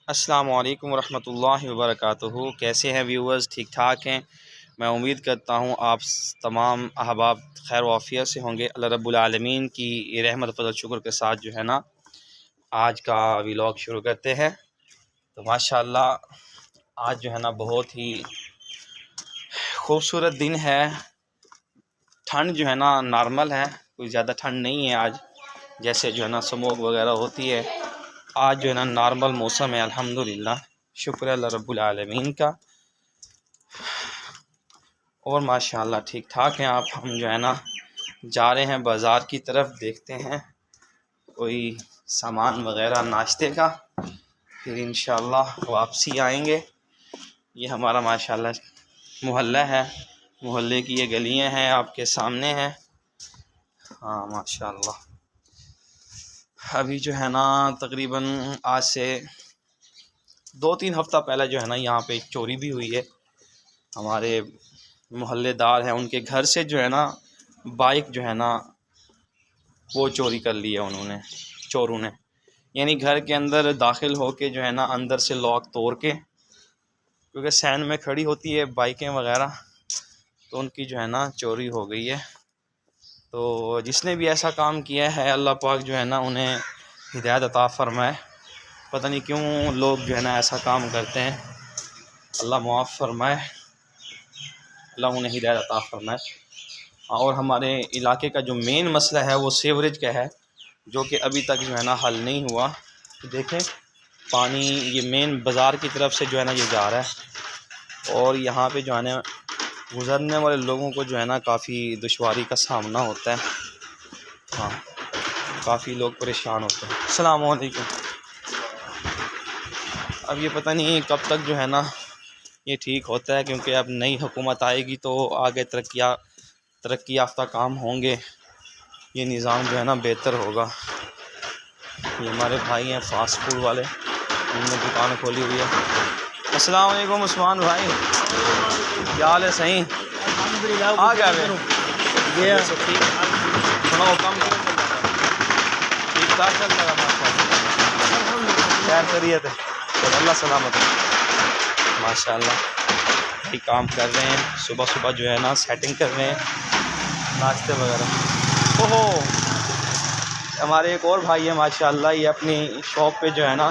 अस्सलामु अलैकुम वरहमतुल्लाहि वबरकातुहू। कैसे हैं व्यूअर्स? ठीक ठाक हैं। मैं उम्मीद करता हूँ आप तमाम अहबाब खैर वाफ़ियत से होंगे। अल्लाह रब्बुल आलमीन की रहमत फज़ल शुक्र के साथ जो है ना आज का व्लॉग शुरू करते हैं। तो माशाअल्लाह आज जो है ना बहुत ही खूबसूरत दिन है। ठंड जो है ना नॉर्मल है, कोई ज़्यादा ठंड नहीं है आज, जैसे जो है ना स्मोक वगैरह होती है। आज जो है ना नॉर्मल मौसम है, अल्हम्दुलिल्लाह, शुक्र है अल्लाह रब्बुल आलमीन का। और माशाअल्लाह ठीक ठाक हैं आप। हम जो है ना जा रहे हैं बाज़ार की तरफ, देखते हैं कोई सामान वगैरह नाश्ते का, फिर इंशाअल्लाह वापसी आएंगे। ये हमारा माशाअल्लाह मोहल्ला है, मोहल्ले की ये गलियां हैं आपके सामने हैं। हाँ माशाअल्लाह। अभी जो है ना तकरीबन आज से 2-3 हफ़्ता पहले जो है ना यहाँ पे एक चोरी भी हुई है। हमारे मोहल्लेदार हैं, उनके घर से जो है ना बाइक जो है ना वो चोरी कर ली है उन्होंने, चोरों ने। यानी घर के अंदर दाखिल होके जो है ना अंदर से लॉक तोड़ के, क्योंकि सैन में खड़ी होती है बाइकें वगैरह, तो उनकी जो है ना चोरी हो गई है। तो जिसने भी ऐसा काम किया है अल्लाह पाक जो है ना उन्हें हिदायत अता फ़रमाए। पता नहीं क्यों लोग जो है ना ऐसा काम करते हैं, अल्लाह मुआफ़ फ़रमाए, अल्लाह उन्हें हिदायत अता फ़रमाए। और हमारे इलाके का जो मेन मसला है वो सीवरेज का है, जो कि अभी तक जो है ना हल नहीं हुआ। तो देखें पानी ये मेन बाज़ार की तरफ से जो है ना ये जा रहा है, और यहाँ पे जो है ना गुज़रने वाले लोगों को जो है ना काफ़ी दुश्वारी का सामना होता है। हाँ, काफ़ी लोग परेशान होते हैं। अस्सलाम वालेकुम। अब ये पता नहीं कब तक जो है ना ये ठीक होता है, क्योंकि अब नई हुकूमत आएगी तो आगे तरक्की याफ्ता काम होंगे, ये निज़ाम जो है ना बेहतर होगा। ये हमारे भाई हैं फ़ास्ट फूड वाले, उन्होंने दुकान खोली हुई है। अस्सलाम वालेकुम उस्मान भाई, क्या हाल है? सही आ गया ये ठीक, थोड़ा वो कम ठीक ठाक चल रहा है माशाल्लाह, खैर खैरियत है, तो अल्लाह सलामत है माशाल्लाह। ये काम कर रहे हैं, सुबह सुबह जो है ना सेटिंग कर रहे हैं नाश्ते वगैरह। ओहो, हमारे एक और भाई है माशाल्लाह, ये अपनी शॉप पे जो है ना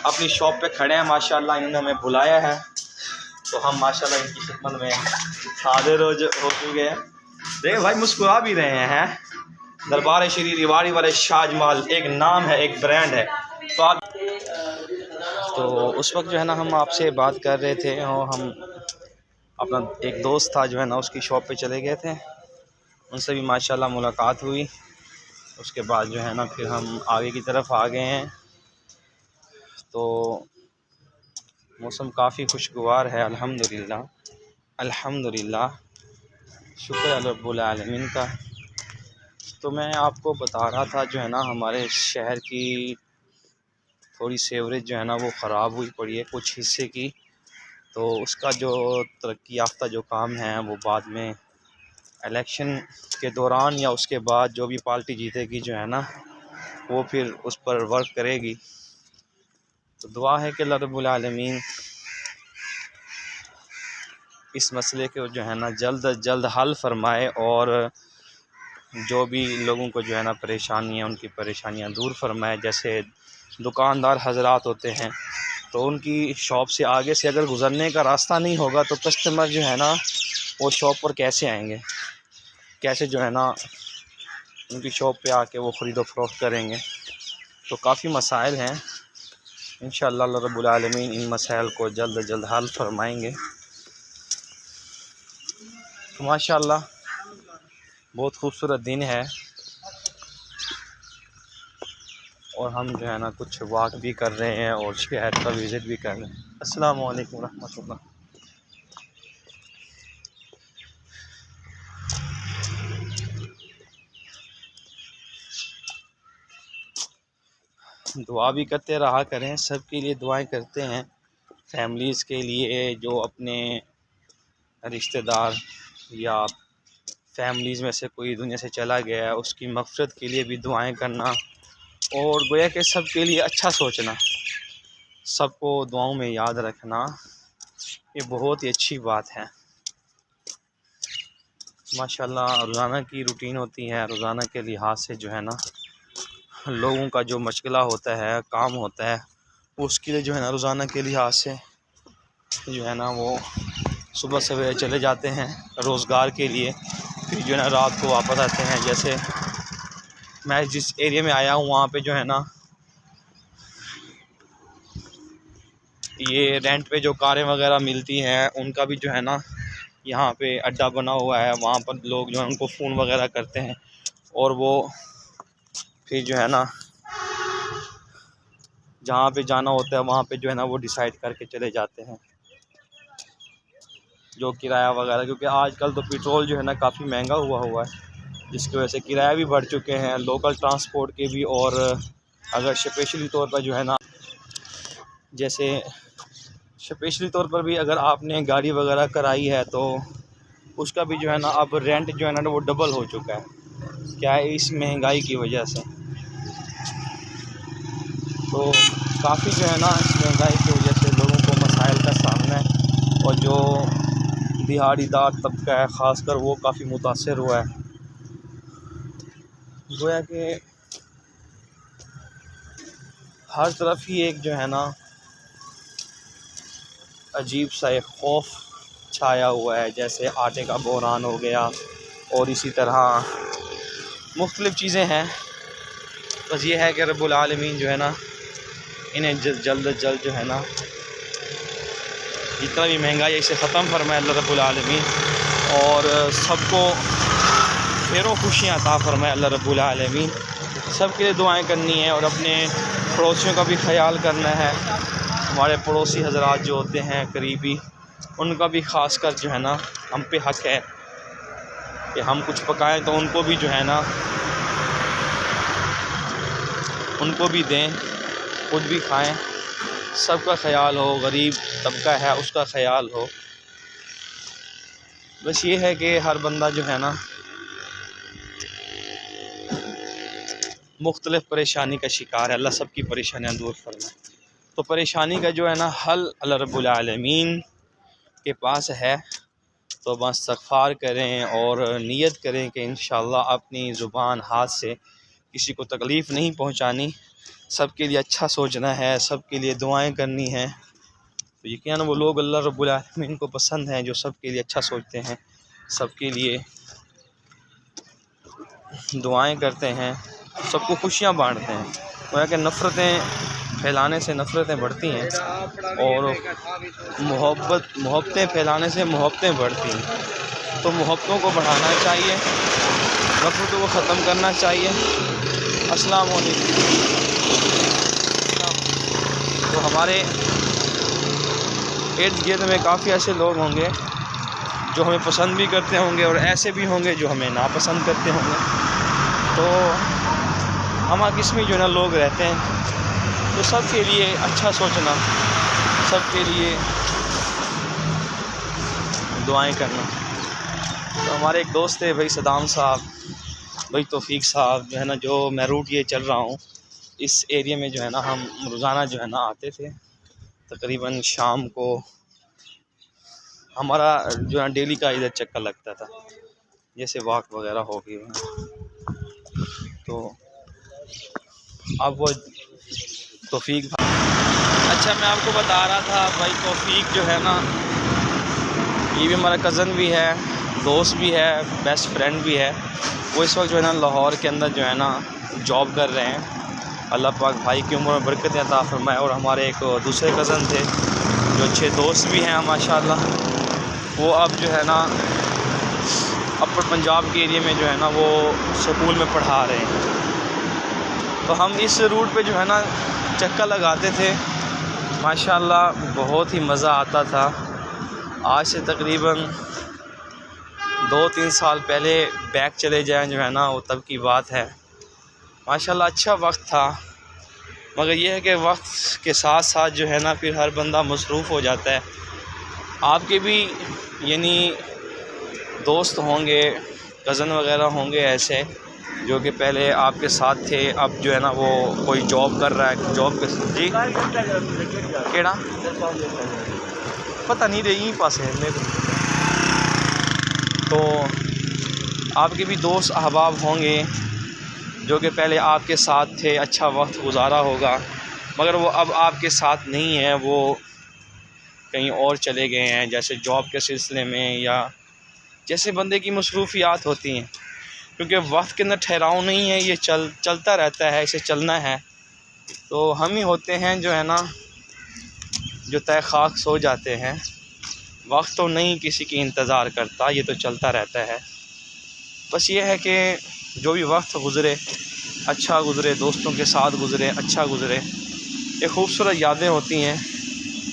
अपनी शॉप पे खड़े हैं माशाल्लाह। इन्होंने हमें बुलाया है तो हम माशाल्लाह इनकी खिदमत में हाजिर हो चुके हैं। देखिए भाई मुस्कुरा भी रहे हैं। दरबार श्री रिवाड़ी वाले शाजमाल एक नाम है, एक ब्रांड है। तो उस वक्त जो है ना हम आपसे बात कर रहे थे, और हम अपना एक दोस्त था जो है ना उसकी शॉप पे चले गए थे, उनसे भी माशाल्लाह मुलाकात हुई। उसके बाद जो है ना फिर हम आगे की तरफ आ गए हैं। तो मौसम काफ़ी खुशगवार है, अल्हम्दुलिल्लाह अल्हम्दुलिल्लाह, शुक्र है रब्बुल आलमीन का। तो मैं आपको बता रहा था जो है ना हमारे शहर की थोड़ी सीवरेज जो है ना वो ख़राब हुई पड़ी है कुछ हिस्से की। तो उसका जो तरक्की याफ्ता जो काम है वो बाद में इलेक्शन के दौरान या उसके बाद जो भी पार्टी जीतेगी जो है ना वो फिर उस पर वर्क करेगी। तो दुआ है कि अल्लाह रब्बुल आलमीन इस मसले को जो है ना जल्द अज जल्द हल फरमाए, और जो भी लोगों को जो है ना परेशानी है उनकी परेशानियां दूर फरमाए। जैसे दुकानदार हजरात होते हैं, तो उनकी शॉप से आगे से अगर गुज़रने का रास्ता नहीं होगा तो कस्टमर जो है ना वो शॉप पर कैसे आएंगे, कैसे जो है ना उनकी शॉप पे आके वो ख़रीदो फरोख्त करेंगे। तो काफ़ी मसाइल हैं, इंशाअल्लाह अल्लाह रब्बुल आलमीन इन मसाइल को जल्द अज जल्द हल फरमाएँगे। तो माशाअल्लाह बहुत खूबसूरत दिन है, और हम जो है ना कुछ वॉक भी कर रहे हैं और शहर का विज़िट भी कर रहे हैं। अस्सलाम वालेकुम रहमतुल्लाह। दुआ भी करते रहा करें, सब के लिए दुआएं करते हैं, फैमिलीज़ के लिए, जो अपने रिश्तेदार या फैमिलीज़ में से कोई दुनिया से चला गया है उसकी मग़फ़िरत के लिए भी दुआएं करना, और गोया के सब के लिए अच्छा सोचना। सबको दुआओं में याद रखना, ये बहुत ही अच्छी बात है। माशाल्लाह रोज़ाना की रूटीन होती है, रोज़ाना के लिहाज से जो है ना लोगों का जो मशगला होता है, काम होता है, उसके लिए जो है ना रोज़ाना के लिहाज से जो है ना वो सुबह सवेरे चले जाते हैं रोज़गार के लिए, फिर जो है ना रात को वापस आते हैं। जैसे मैं जिस एरिया में आया हूँ वहाँ पे जो है ना ये रेंट पे जो कारें वगैरह मिलती हैं उनका भी जो है ना यहाँ पे अड्डा बना हुआ है। वहाँ पर लोग जो है उनको फ़ोन वगैरह करते हैं और वो फिर जो है ना जहाँ पे जाना होता है वहाँ पे जो है ना वो डिसाइड करके चले जाते हैं जो किराया वगैरह, क्योंकि आजकल तो पेट्रोल जो है ना काफ़ी महंगा हुआ है, जिसकी वजह से किराया भी बढ़ चुके हैं लोकल ट्रांसपोर्ट के भी। और अगर स्पेशली तौर पर जो है ना जैसे स्पेशली तौर पर भी अगर आपने गाड़ी वगैरह कराई है तो उसका भी जो है ना अब रेंट जो है ना वो डबल हो चुका है, क्या है इस महंगाई की वजह से। तो काफ़ी जो है ना इस महंगाई की वजह से लोगों को मसाइल का सामना है और जो दिहाड़ीदार तबका है ख़ासकर वो काफ़ी मुतासर हुआ है। गोया कि हर तरफ ही एक जो है ना अजीब सा एक खौफ छाया हुआ है, जैसे आटे का बहरान हो गया और इसी तरह मुख्तलिफ़ चीज़ें हैं। बस ये है कि रब्बुल आलमीन जो है ना इन्हें जल्द जो है ना जितना भी महंगाई इसे ख़त्म फरमाए अल्लाह रब्बुल आलमीन, और सबको खैर खुशियाँ अता फरमाए अल्लाह रब्बुल आलमीन। सबके लिए दुआएं करनी है और अपने पड़ोसियों का भी ख्याल करना है। हमारे पड़ोसी हजरात जो होते हैं करीबी, उनका भी ख़ास कर जो है ना हम पे हक़ है कि हम कुछ पकाएं तो उनको भी जो है ना उनको भी दें, खुद भी खाएं। सबका ख्याल हो, गरीब तबका है उसका ख्याल हो। बस ये है कि हर बंदा जो है ना मुख्तलिफ़ परेशानी का शिकार है। अल्लाह सबकी परेशानियाँ दूर फरमाए। तो परेशानी का जो है ना हल अल्लाह रब्बुल आलमीन के पास है। तो बस इस्तग़फ़ार करें और नियत करें कि इंशाअल्लाह अपनी ज़ुबान हाथ से किसी को तकलीफ़ नहीं पहुंचानी, सबके लिए अच्छा सोचना है, सबके लिए दुआएं करनी हैं। तो यकीनन वो लोग अल्लाह रब्बुल आलमीन को पसंद हैं जो सबके लिए अच्छा सोचते हैं, सबके लिए दुआएं करते हैं, सबको खुशियाँ बांटते हैं। तो कि नफ़रतें फैलाने से नफ़रतें बढ़ती हैं और मोहब्बतें फैलाने से मोहब्बतें बढ़ती हैं। तो मोहब्बतों को बढ़ाना चाहिए, नफ़रतों को ख़त्म करना चाहिए। अस्सलाम वालेकुम। तो हमारे इर्द गिर्द में काफ़ी ऐसे लोग होंगे जो हमें पसंद भी करते होंगे और ऐसे भी होंगे जो हमें नापसंद करते होंगे। तो हम किस्में जो है ना लोग रहते हैं। तो सबके लिए अच्छा सोचना, सबके लिए दुआएं करना। तो हमारे एक दोस्त थे भाई सदाम साहब, भाई तौफीक साहब जो है ना, जो मैं रूट ये चल रहा हूँ इस एरिया में जो है ना हम रोज़ाना जो है ना आते थे। तकरीबन शाम को हमारा जो है डेली का इधर चक्कर लगता था, जैसे वॉक वगैरह हो गई। तो अब वो तौफीक, अच्छा मैं आपको बता रहा था भाई तौफीक जो है ना ये भी हमारा कज़न भी है, दोस्त भी है, बेस्ट फ्रेंड भी है। वो इस वक्त जो है ना लाहौर के अंदर जो है ना जॉब कर रहे हैं। अल्लाह पाक भाई की उम्र में बरकत अता फरमाए। और हमारे एक दूसरे कज़न थे जो अच्छे दोस्त भी हैं माशाल्लाह, वो अब जो है ना अपर पंजाब के एरिया में जो है ना वो स्कूल में पढ़ा रहे हैं। तो हम इस रूट पे जो है ना चक्कर लगाते थे, माशाल्लाह बहुत ही मज़ा आता था। आज से तकरीबन 2-3 साल पहले बैक चले जाएं जो है ना वो तब की बात है। माशाल्लाह अच्छा वक्त था, मगर यह है कि वक्त के साथ साथ जो है ना फिर हर बंदा मसरूफ़ हो जाता है। आपके भी यानी दोस्त होंगे, कज़न वगैरह होंगे ऐसे जो कि पहले आपके साथ थे, अब जो है ना वो कोई जॉब कर रहा है। जॉब के जी केड़ा पता नहीं रही पास है मेरे को। तो आपके भी दोस्त अहबाब होंगे जो कि पहले आपके साथ थे, अच्छा वक्त गुजारा होगा, मगर वो अब आपके साथ नहीं है, वो कहीं और चले गए हैं, जैसे जॉब के सिलसिले में या जैसे बंदे की मसरूफियात होती हैं। क्योंकि वक्त के अंदर ठहराव नहीं है, ये चलता रहता है, इसे चलना है। तो हम ही होते हैं जो है ना जो तय खाक सो जाते हैं। वक्त तो नहीं किसी की इंतज़ार करता, ये तो चलता रहता है। बस ये है कि जो भी वक्त गुज़रे अच्छा गुज़रे, दोस्तों के साथ गुज़रे अच्छा गुज़रे। ये खूबसूरत यादें होती हैं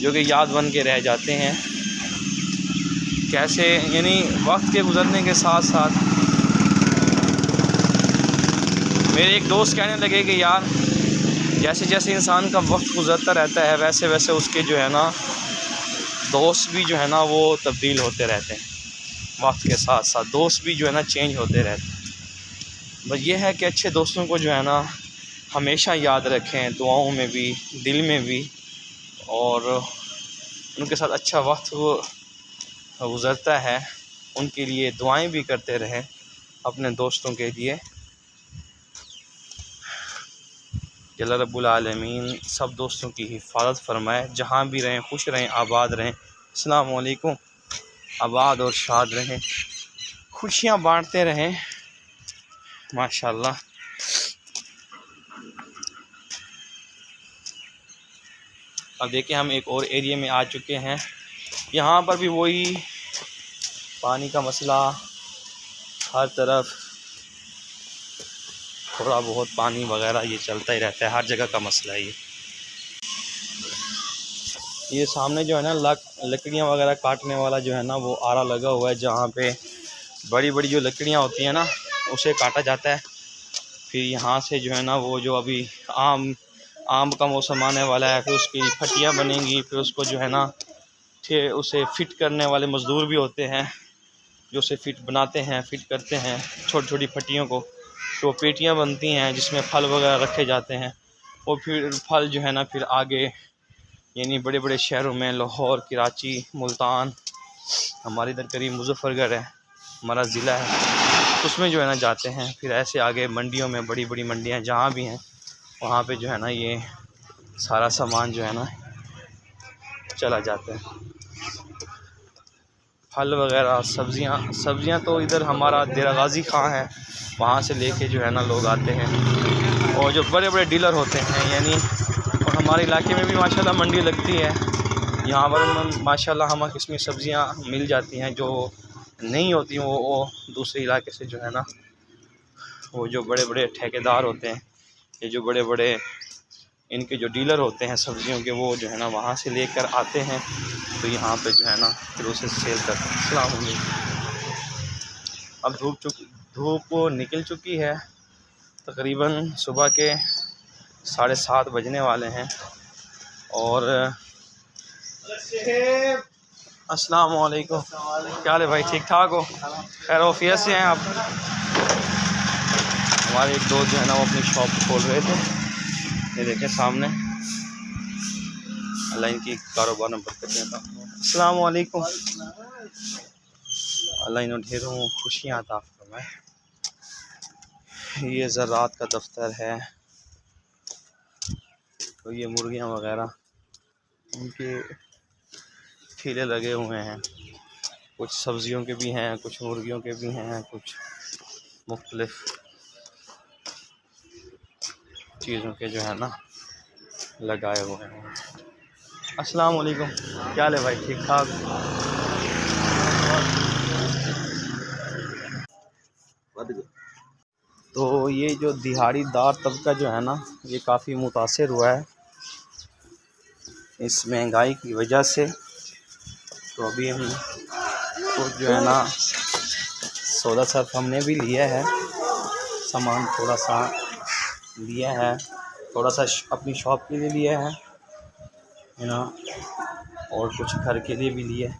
जो कि याद बन के रह जाते हैं। कैसे यानी वक्त के गुज़रने के साथ साथ मेरे एक दोस्त कहने लगे कि यार जैसे जैसे इंसान का वक्त गुज़रता रहता है वैसे वैसे उसके जो है ना दोस्त भी जो है ना वो तब्दील होते रहते हैं। वक्त के साथ साथ दोस्त भी जो है ना चेंज होते रहते हैं। बस ये है कि अच्छे दोस्तों को जो है ना हमेशा याद रखें, दुआओं में भी दिल में भी, और उनके साथ अच्छा वक्त गुज़रता है उनके लिए दुआएं भी करते रहें अपने दोस्तों के लिए। अल्लाह रब्बुल आलमीन सब दोस्तों की हिफाजत फरमाए, जहाँ भी रहें खुश रहें, आबाद रहें। अस्सलाम वालेकुम। आबाद और शाद रहें, खुशियाँ बांटते रहें माशाल्लाह। अब देखिए हम एक और एरिया में आ चुके हैं। यहाँ पर भी वही पानी का मसला, हर तरफ थोड़ा बहुत पानी वगैरह ये चलता ही रहता है, हर जगह का मसला है ये सामने जो है ना लकड़ियाँ वगैरह काटने वाला जो है ना वो आरा लगा हुआ है, जहाँ पे बड़ी बड़ी जो लकड़ियाँ होती हैं ना उसे काटा जाता है। फिर यहाँ से जो है ना वो जो अभी आम का मौसम आने वाला है, फिर उसकी फटियाँ बनेंगी, फिर उसको जो है ना उसे फ़िट करने वाले मज़दूर भी होते हैं जो उसे फ़िट बनाते हैं, फ़िट करते हैं छोटी छोटी फटियों को। तो पेटियाँ बनती हैं जिसमें फल वगैरह रखे जाते हैं, और फिर फल जो है ना फिर आगे यानी बड़े बड़े शहरों में लाहौर, कराची, मुल्तान, हमारे इधर करीब मुजफ्फरगढ़ है हमारा ज़िला है, उसमें जो है ना जाते हैं। फिर ऐसे आगे मंडियों में, बड़ी बड़ी मंडियाँ जहाँ भी हैं वहाँ पे जो है ना ये सारा सामान जो है ना चला जाता है। फल वगैरह सब्ज़ियाँ तो इधर हमारा देरा गाज़ी खां है, वहाँ से लेके जो है ना लोग आते हैं। और जो बड़े बड़े डीलर होते हैं यानी, और हमारे इलाके में भी माशाल्लाह मंडी लगती है, यहाँ पर माशाल्लाह हमें किस्में सब्ज़ियाँ मिल जाती हैं जो नहीं होती वो दूसरे इलाके से जो है ना वो जो बड़े बड़े ठेकेदार होते हैं, ये जो बड़े बड़े इनके जो डीलर होते हैं सब्ज़ियों के, वो जो है ना वहाँ से लेकर आते हैं, तो यहाँ पे जो है ना फिर उसे सेल करते हैं। अस्सलाम वालेकुम। अब धूप निकल चुकी है, तकरीबन सुबह के 7:30 बजने वाले हैं। और अस्सलाम वालेकुम, क्या हाल है भाई, ठीक ठाक हो, खैर वफ़ियत से हैं आप? हमारे एक दोस्त जो है ना वो अपनी शॉप खोल रहे थे, ये देखें सामने, अल्लाह इनकी कारोबार में बरकत देता। अस्सलाम वालेकुम, अल्लाह इन्हें ढेरों खुशियाँ अता फरमाए। ये ज़राअत का दफ्तर है, तो ये मुर्गियाँ वगैरह उनके ठेले लगे हुए हैं, कुछ सब्ज़ियों के भी हैं, कुछ मुर्गियों के भी हैं, कुछ मुख्तलिफ़ चीज़ों के जो है ना लगाए हुए हैं। अस्सलाम वालेकुम, क्या हाल है भाई, ठीक ठाक? तो ये जो दिहाड़ीदार तबका जो है ना ये काफ़ी मुतासिर हुआ है इस महंगाई की वजह से। तो अभी हम तो जो है ना सौदा सर्फ हमने भी लिया है, सामान थोड़ा सा लिया है, थोड़ा सा अपनी शॉप के लिए लिया है ना, और कुछ घर के लिए भी लिया है।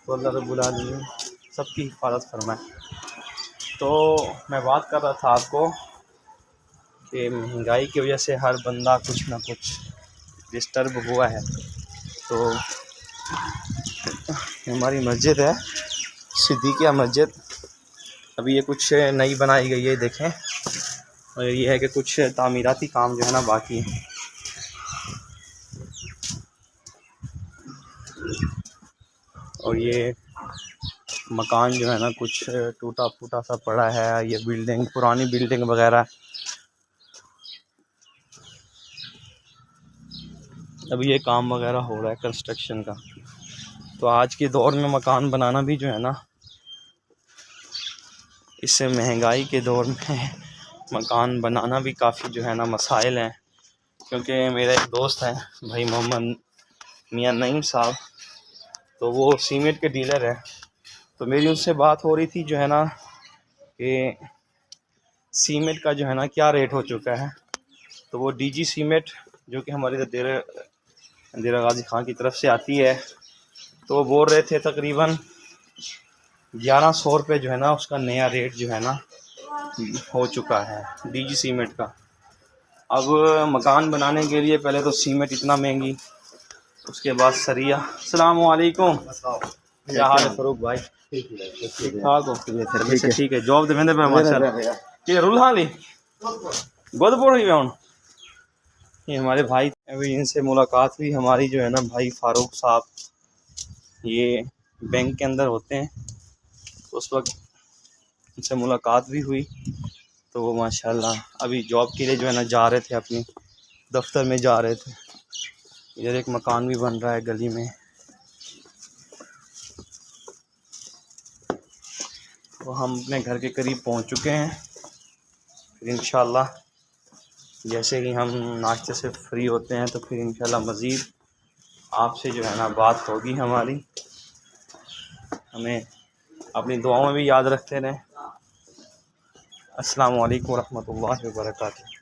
तो अल्लाह रब्बुल आलमीन सबकी हिफाजत फरमाए। तो मैं बात कर रहा था आपको कि महंगाई की वजह से हर बंदा कुछ ना कुछ डिस्टर्ब हुआ है। तो हमारी मस्जिद है सिद्दीकिया मस्जिद, अभी ये कुछ नई बनाई गई है देखें, और ये है कि कुछ तामीराती काम जो है ना बाकी है। और ये मकान जो है ना कुछ टूटा फूटा सा पड़ा है, ये बिल्डिंग पुरानी बिल्डिंग वगैरह। अभी ये काम वगैरह हो रहा है कंस्ट्रक्शन का। तो आज के दौर में मकान बनाना भी जो है ना, इससे महंगाई के दौर में मकान बनाना भी काफ़ी जो है ना मसाइल हैं। क्योंकि मेरा एक दोस्त है भाई मोहम्मद मियां नईम साहब, तो वो सीमेंट के डीलर है। तो मेरी उनसे बात हो रही थी जो है ना कि सीमेंट का जो है ना क्या रेट हो चुका है। तो वो डीजी सीमेंट जो कि हमारे देरा गाजी खां की तरफ से आती है, तो वो बोल रहे थे तकरीबन 1100 रुपये जो है ना उसका नया रेट जो है ना हो चुका है डीजी सीमेंट का। अब मकान बनाने के लिए पहले तो सीमेंट इतना महंगी, उसके बाद सरिया। अस्सलाम वालेकुम, क्या हाल है फरूक भाई? ठीक ठाक हो? ठीक है। जॉब देवेंदे पे माशाल्लाह ये रुल हाली गोदपुर हुई हूँ। ये हमारे भाई, अभी इनसे मुलाकात हुई हमारी जो है ना भाई फारूक साहब, ये बैंक के अंदर होते हैं। तो उस वक्त इनसे मुलाकात भी हुई, तो वो माशाल्लाह अभी जॉब के लिए जो है ना जा रहे थे, अपनी दफ्तर में जा रहे थे। इधर एक मकान भी बन रहा है गली में। तो हम अपने घर के करीब पहुंच चुके हैं। फिर इंशाल्लाह जैसे ही हम नाश्ते से फ्री होते हैं तो फिर इंशाल्लाह मज़ीद आपसे जो है ना बात होगी हमारी। हमें अपनी दुआओं में भी याद रखते रहें। अस्सलामु अलैकुम रहमतुल्लाहि व बरकातुहू।